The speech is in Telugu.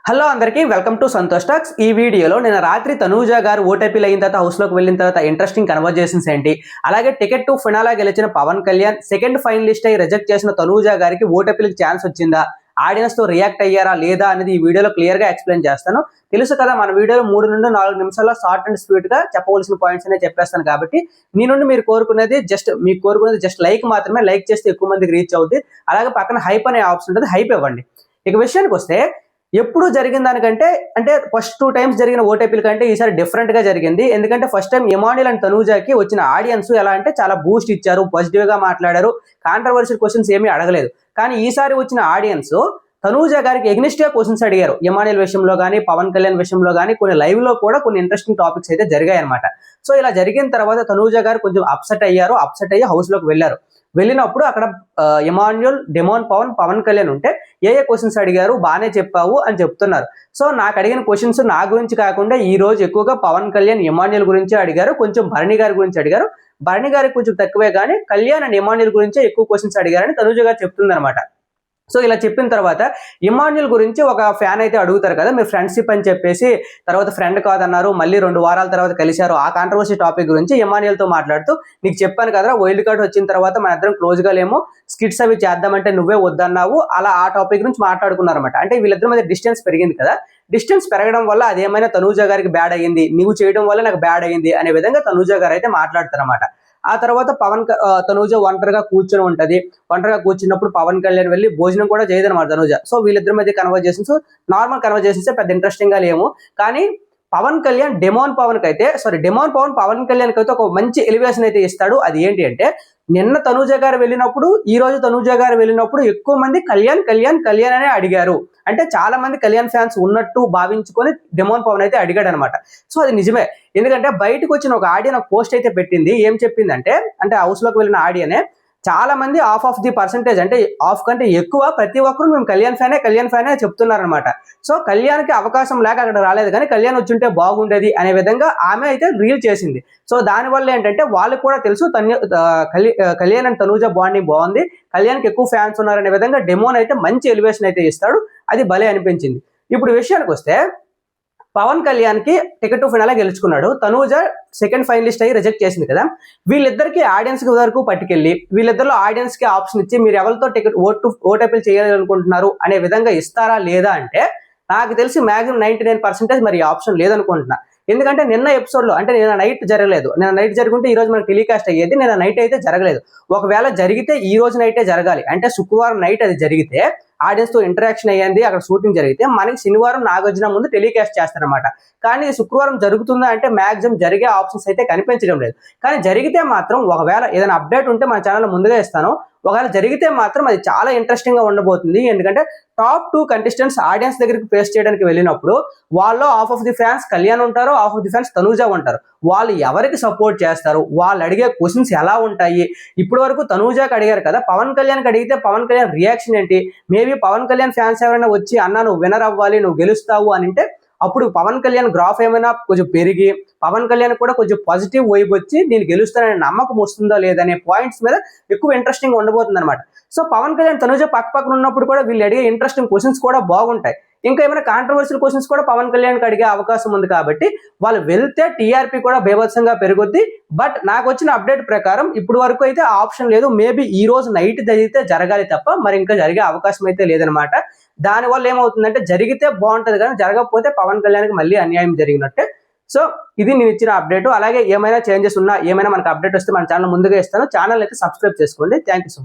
హలో అందరికీ వెల్కమ్ టు సంతోష్ టాక్స్. ఈ వీడియోలో నేను రాత్రి తనూజ గారు ఓటీపీలు అయిన తర్వాత హౌస్లోకి వెళ్ళిన తర్వాత ఇంట్రెస్టింగ్ కన్వర్జేషన్స్ ఏంటి, అలాగే టికెట్ టు ఫినాలా గెలిచిన పవన్ కళ్యాణ్ సెకండ్ ఫైనలిస్ట్ అయి రిజెక్ట్ చేసిన తనూజ గారికి ఓటీపీలకు ఛాన్స్ వచ్చిందా, ఆడియన్స్ తో రియాక్ట్ అయ్యారా లేదా అనేది ఈ వీడియోలో క్లియర్ గా ఎక్స్ప్లెయిన్ చేస్తాను. తెలుసు కదా, మన వీడియోలో 3 నుండి 4 నిమిషాల్లో షార్ట్ అండ్ స్వీట్ గా చెప్పవలసిన పాయింట్స్ అనే చెప్పేస్తాను. కాబట్టి మీ నుండి మీరు కోరుకునేది జస్ట్ లైక్ మాత్రమే. లైక్ చేస్తే ఎక్కువ మందికి రీచ్ అవుతుంది. అలాగే పక్కన హైప్ అనే ఆప్షన్ ఉంటుంది, హైప్ ఇవ్వండి. ఇక విషయానికి వస్తే, ఎప్పుడు జరిగిన దానికంటే అంటే ఫస్ట్ 2 టైమ్స్ జరిగిన ఓటీపీల కంటే ఈసారి డిఫరెంట్ గా జరిగింది. ఎందుకంటే ఫస్ట్ టైం ఇమాన్యుల్ అండ్ తనూజాకి వచ్చిన ఆడియన్స్ ఎలా అంటే చాలా బూస్ట్ ఇచ్చారు, పాజిటివ్ గా మాట్లాడారు, కాంట్రవర్షియల్ క్వశ్చన్స్ ఏమీ అడగలేదు. కానీ ఈసారి వచ్చిన ఆడియన్స్ తనూజ గారికి ఎగ్నిస్ట్ గా క్వశ్చన్స్ అడిగారు. ఇమాన్యుల్ విషయంలో కానీ, పవన్ కళ్యాణ్ విషయంలో కానీ, కొన్ని లైవ్ లో కూడా కొన్ని ఇంట్రెస్టింగ్ టాపిక్స్ అయితే జరిగాయి అనమాట. సో ఇలా జరిగిన తర్వాత తనూజ గారు కొంచెం అప్సెట్ అయ్యి హౌస్ లోకి వెళ్ళారు. వెళ్ళినప్పుడు అక్కడ ఇమాన్యుల్, డెమోన్ పవన్ కళ్యాణ్ ఉంటే ఏ క్వశ్చన్స్ అడిగారు, బాగానే చెప్పావు అని చెప్తున్నారు. సో నాకు అడిగిన క్వశ్చన్స్ నా గురించి కాకుండా ఈ రోజు ఎక్కువగా పవన్ కళ్యాణ్, ఇమాన్యుల్ గురించి అడిగారు, కొంచెం భరణి గారి గురించి అడిగారు. భరణి గారికి కొంచెం తక్కువే కానీ కళ్యాణ్ అండ్ ఇమాన్యుల్ గురించే ఎక్కువ క్వశ్చన్స్ అడిగారని తనూజ గారు చెప్తుంది అనమాట. సో ఇలా చెప్పిన తర్వాత ఇమాన్యుల్ గురించి ఒక ఫ్యాన్ అయితే అడుగుతారు కదా, మీరు ఫ్రెండ్షిప్ అని చెప్పేసి తర్వాత ఫ్రెండ్ కాదన్నారు, మళ్ళీ 2 వారాల తర్వాత కలిశారు. ఆ కాంట్రవర్సీ టాపిక్ గురించి ఇమాన్యుల్ తో మాట్లాడుతూ, నీకు చెప్పాను కదా వైల్డ్ కార్డ్ వచ్చిన తర్వాత మన ఇద్దరం క్లోజ్ గా లేము, స్కిట్స్ అవి చేద్దామంటే నువ్వే వద్దన్నావు, అలా ఆ టాపిక్ గురించి మాట్లాడుకున్నారన్నమాట. అంటే వీళ్ళిద్దరి మధ్య డిస్టెన్స్ పెరిగింది కదా. డిస్టెన్స్ పెరగడం వల్ల అదేమైనా తనూజ గారికి బ్యాడ్ అయ్యింది, నువ్వు చేయడం వల్ల నాకు బ్యాడ్ అయ్యింది అనే విధంగా తనూజ గారు అయితే మాట్లాడతారన్నమాట. ఆ తర్వాత తనూజ ఒంటరిగా కూర్చొని ఉంటది. ఒంటరిగా కూర్చున్నప్పుడు పవన్ కళ్యాణ్ వెళ్ళి భోజనం కూడా చేయదన్నమాట తనూజ. సో వీళ్ళిద్దరి మధ్య కన్వర్జేషన్స్ నార్మల్ కన్వర్జేషన్స్, పెద్ద ఇంట్రెస్టింగ్ గా లేవు. కానీ పవన్ కళ్యాణ్ డెమోన్ పవన్ పవన్ కళ్యాణ్ కి అయితే ఒక మంచి ఎలివేషన్ అయితే ఇస్తాడు. అది ఏంటి అంటే, నిన్న తనూజ గారు వెళ్ళినప్పుడు, ఈ రోజు తనూజ గారు వెళ్ళినప్పుడు ఎక్కువ మంది కళ్యాణ్ అనే అడిగారు. అంటే చాలా మంది కళ్యాణ్ ఫ్యాన్స్ ఉన్నట్టు భావించుకొని డెమోన్ పవన్ అయితే అడిగాడు అనమాట. సో అది నిజమే. ఎందుకంటే బయటకు వచ్చిన ఒక ఆడియన్ ఒక పోస్ట్ అయితే పెట్టింది. ఏం చెప్పిందంటే, అంటే హౌస్ లోకి వెళ్ళిన ఆడియనే చాలా మంది ఆఫ్ ది పర్సెంటేజ్, అంటే ఆఫ్ కంటే ఎక్కువ ప్రతి ఒక్కరు మేము కళ్యాణ్ ఫ్యానే చెప్తున్నారనమాట. సో కళ్యాణ్కి అవకాశం లేక అక్కడ రాలేదు, కానీ కళ్యాణ్ వచ్చుంటే బాగుండేది అనే విధంగా ఆమె అయితే రీల్ చేసింది. సో దానివల్ల ఏంటంటే వాళ్ళకి కూడా తెలుసు కళ్యాణ్ అండ్ తనూజ బాండింగ్ బాగుంది, కళ్యాణ్కి ఎక్కువ ఫ్యాన్స్ ఉన్నారనే విధంగా డెమోన్ అయితే మంచి ఎలివేషన్ అయితే ఇస్తాడు. అది భలే అనిపించింది. ఇప్పుడు విషయానికి వస్తే, పవన్ కళ్యాణ్ కి టికెట్ టు ఫినాలా గెలుచుకున్నాడు, తనూజ సెకండ్ ఫైనలిస్ట్ అయ్యి రిజెక్ట్ చేసింది కదా. వీళ్ళిద్దరికి ఆడియన్స్ వరకు పట్టుకెళ్ళి వీళ్ళిద్దరిలో ఆడియన్స్ కి ఆప్షన్ ఇచ్చి మీరు ఎవరితో ఓటీపీలు చేయాలనుకుంటున్నారు అనే విధంగా ఇస్తారా లేదా అంటే, నాకు తెలిసి మాక్సిమం 99% మరి ఆప్షన్ లేదనుకుంటున్నా. ఎందుకంటే నిన్న ఎపిసోడ్ లో, అంటే నిన్న నైట్ జరగలేదు, నిన్న నైట్ జరుగుంటే ఈ రోజు మనకు టెలికాస్ట్ అయ్యేది, నిన్న నైట్ అయితే జరగలేదు. ఒకవేళ జరిగితే ఈ రోజు నైటే జరగాలి. అంటే శుక్రవారం నైట్ అది జరిగితే ఆడియన్స్ తో ఇంటరాక్షన్ అయ్యింది, అక్కడ షూటింగ్ జరిగితే మనకి శనివారం నాగార్జున ముందు టెలికాస్ట్ చేస్తారనమాట. కానీ శుక్రవారం జరుగుతుందా అంటే మాక్సిమం జరిగే ఆప్షన్స్ అయితే కనిపించడం లేదు. కానీ జరిగితే మాత్రం, ఒకవేళ ఏదైనా అప్డేట్ ఉంటే మన ఛానల్ ముందుగా ఇస్తాను. ఒకవేళ జరిగితే మాత్రం అది చాలా ఇంట్రెస్టింగ్ గా ఉండబోతుంది. ఎందుకంటే టాప్ 2 కంటెస్టెంట్స్ ఆడియన్స్ దగ్గరికి ఫేస్ చేయడానికి వెళ్ళినప్పుడు వాళ్ళు ఆఫ్ ది ఫ్యాన్స్ కళ్యాణ్ ఉంటారు, ఆఫ్ ది ఫ్యాన్స్ తనూజ ఉంటారు. వాళ్ళు ఎవరికి సపోర్ట్ చేస్తారు, వాళ్ళు అడిగే క్వశ్చన్స్ ఎలా ఉంటాయి, ఇప్పటి వరకు తనూజకి అడిగారు కదా, పవన్ కళ్యాణ్కి అడిగితే పవన్ కళ్యాణ్ రియాక్షన్ ఏంటి, మేబీ పవన్ కళ్యాణ్ ఫ్యాన్స్ ఎవరైనా వచ్చి అన్నా నువ్వు విన్నర్ అవ్వాలి, నువ్వు గెలుస్తావు అని అంటే అప్పుడు పవన్ కళ్యాణ్ గ్రాఫ్ ఏమైనా కొంచెం పెరిగి పవన్ కళ్యాణ్ కూడా కొంచెం పాజిటివ్ వైబ్ వచ్చి నేను గెలుస్తాననే నమ్మకం వస్తుందో లేదనే పాయింట్స్ మీద ఎక్కువ ఇంట్రెస్టింగ్ ఉండబోతుంది అనమాట. సో పవన్ కళ్యాణ్ తనూజ పక్కన ఉన్నప్పుడు కూడా వీళ్ళు అడిగే ఇంట్రెస్టింగ్ క్వశ్చన్స్ కూడా బాగుంటాయి. ఇంకా ఏమైనా కాంట్రవర్షియల్ క్వశ్చన్స్ కూడా పవన్ కళ్యాణ్కి అడిగే అవకాశం ఉంది. కాబట్టి వాళ్ళు వెళ్తే టీఆర్పీ కూడా బేభత్సంగా పెరుగుద్ది. బట్ నాకు వచ్చిన అప్డేట్ ప్రకారం ఇప్పుడు వరకు అయితే ఆప్షన్ లేదు. మేబీ ఈ రోజు నైట్ జరిగితే జరగాలి తప్ప మరి ఇంకా జరిగే అవకాశం అయితే లేదనమాట. దానివల్ల ఏమవుతుందంటే, జరిగితే బాగుంటది కానీ జరగకపోతే పవన్ కళ్యాణ్కి మళ్ళీ అన్యాయం జరిగినట్టే. సో ఇది నేను ఇచ్చిన అప్డేట్. అలాగే ఏమైనా చేంజెస్ ఉన్నా, ఏమైనా మనకు అప్డేట్ వస్తే మన ఛానల్ ముందుగా ఇస్తాను. ఛానల్ అయితే సబ్స్క్రైబ్ చేసుకోండి. Thank you so much.